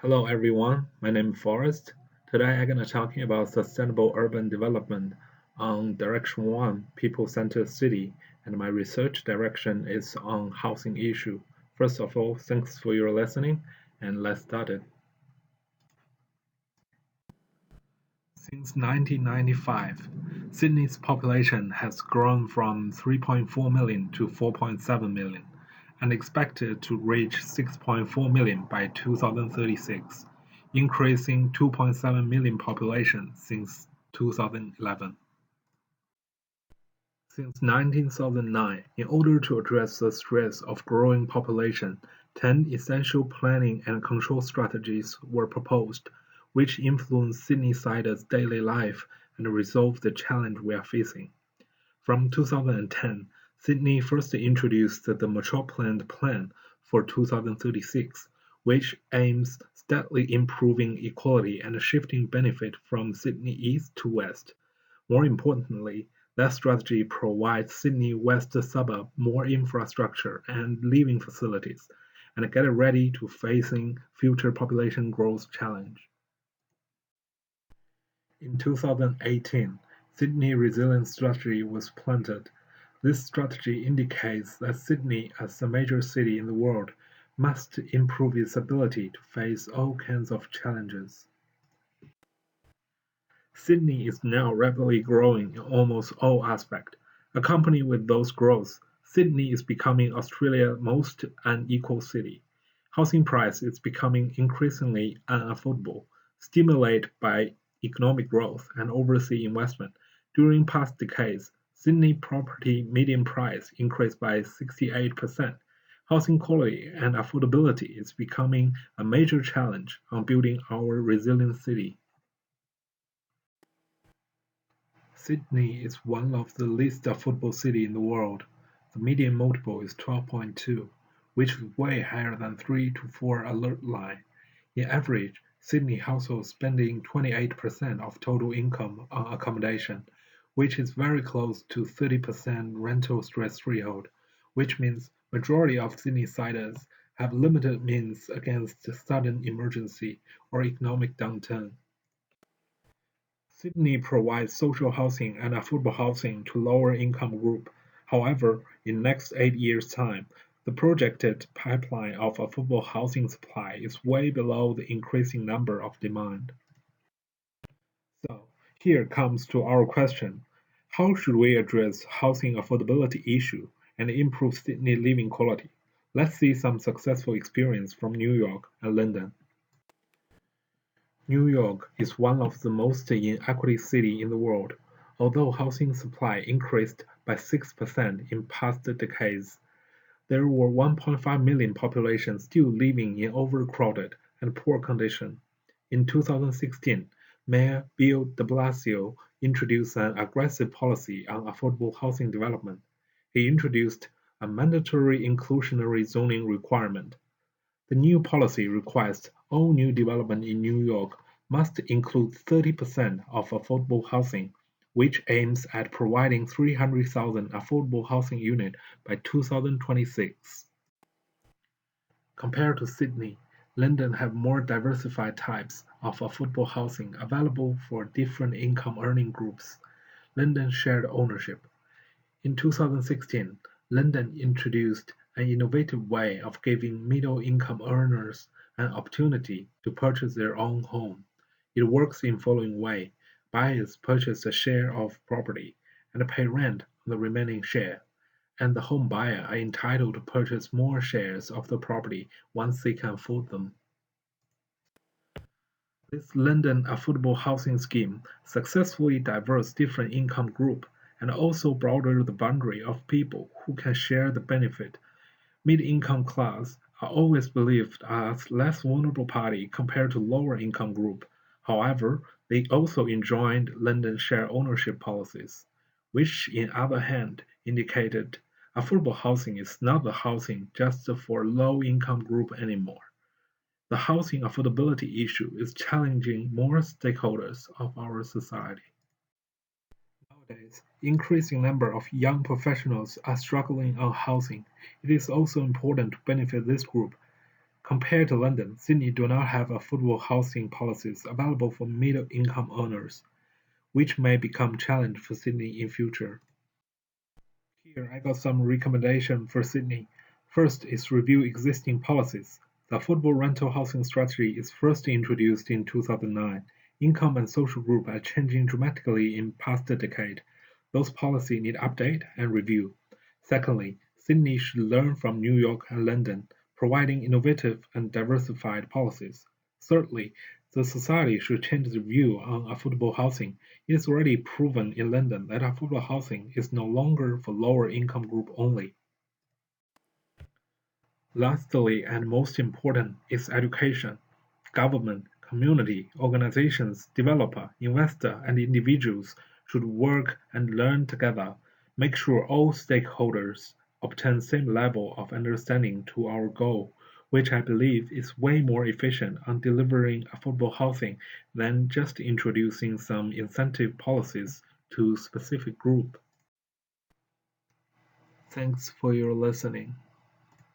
Hello everyone, my name is Forrest. Today I'm gonna talking about sustainable urban development on Direction 1, People-Centered City, and my research direction is on housing issue. First of all, thanks for your listening, and let's start it. Since 1995, Sydney's population has grown from 3.4 million to 4.7 million, and expected to reach 6.4 million by 2036, increasing 2.7 million population since 2011. Since 1909, in order to address the stress of growing population, 10 essential planning and control strategies were proposed, which influence Sydneysiders' daily life and resolve the challenge we are facing. From 2010, Sydney first introduced the Mature Planned Plan for 2036, which aims steadily improving equality and shifting benefit from Sydney East to West. More importantly, that strategy provides Sydney West suburb more infrastructure and living facilities, and get it ready to facing future population growth challenge. In 2018, Sydney Resilience Strategy was planted. This strategy indicates that Sydney, as a major city in the world, must improve its ability to face all kinds of challenges. Sydney is now rapidly growing in almost all aspects. Accompanied with those growths, Sydney is becoming Australia's most unequal city. Housing price is becoming increasingly unaffordable, stimulated by economic growth and overseas investment. During past decades, Sydney property median price increased by 68%. Housing quality and affordability is becoming a major challenge on building our resilient city. Sydney is one of the least affordable cities in the world. The median multiple is 12.2, which is way higher than 3 to 4 alert line. In average, Sydney households spending 28% of total income on accommodation, which is very close to 30% rental stress threshold, which means majority of Sydneysiders have limited means against sudden emergency or economic downturn. Sydney provides social housing and affordable housing to lower-income groups. However, in next 8 years' time, the projected pipeline of affordable housing supply is way below the increasing number of demand. So, here comes to our question: how should we address housing affordability issue and improve Sydney living quality? Let's see some successful experience from New York and London. New York is one of the most inequality cities in the world. Although housing supply increased by 6% in past decades, there were 1.5 million population still living in overcrowded and poor condition. In 2016, Mayor Bill de Blasio introduced an aggressive policy on affordable housing development. He introduced a mandatory inclusionary zoning requirement. The new policy requires all new development in New York must include 30% of affordable housing, which aims at providing 300,000 affordable housing units by 2026. Compared to Sydney, London have more diversified types of affordable housing available for different income earning groups. London shared ownership. In 2016, London introduced an innovative way of giving middle-income earners an opportunity to purchase their own home. It works in following way: buyers purchase a share of property and pay rent on the remaining share, and the home buyer are entitled to purchase more shares of the property once they can afford them. This London affordable housing scheme successfully diverse different income groups and also broadened the boundary of people who can share the benefit. Mid-income class are always believed as less vulnerable party compared to lower income group. However, they also enjoyed London share ownership policies, which in other hand indicated affordable housing is not the housing just for low income group anymore. The housing affordability issue is challenging more stakeholders of our society. Nowadays, increasing number of young professionals are struggling on housing. It is also important to benefit this group. Compared to London, Sydney do not have affordable housing policies available for middle-income earners, which may become a challenge for Sydney in future. Here I got some recommendation for Sydney. First is review existing policies. The affordable rental housing strategy is first introduced in 2009. Income and social group are changing dramatically in past decade. Those policies need update and review. Secondly, Sydney should learn from New York and London, providing innovative and diversified policies. Thirdly, the society should change the view on affordable housing. It is already proven in London that affordable housing is no longer for lower income group only. Lastly and most important is education. Government, community, organizations, developer, investor, and individuals should work and learn together, make sure all stakeholders obtain same level of understanding to our goal, which I believe is way more efficient on delivering affordable housing than just introducing some incentive policies to specific group. Thanks for your listening.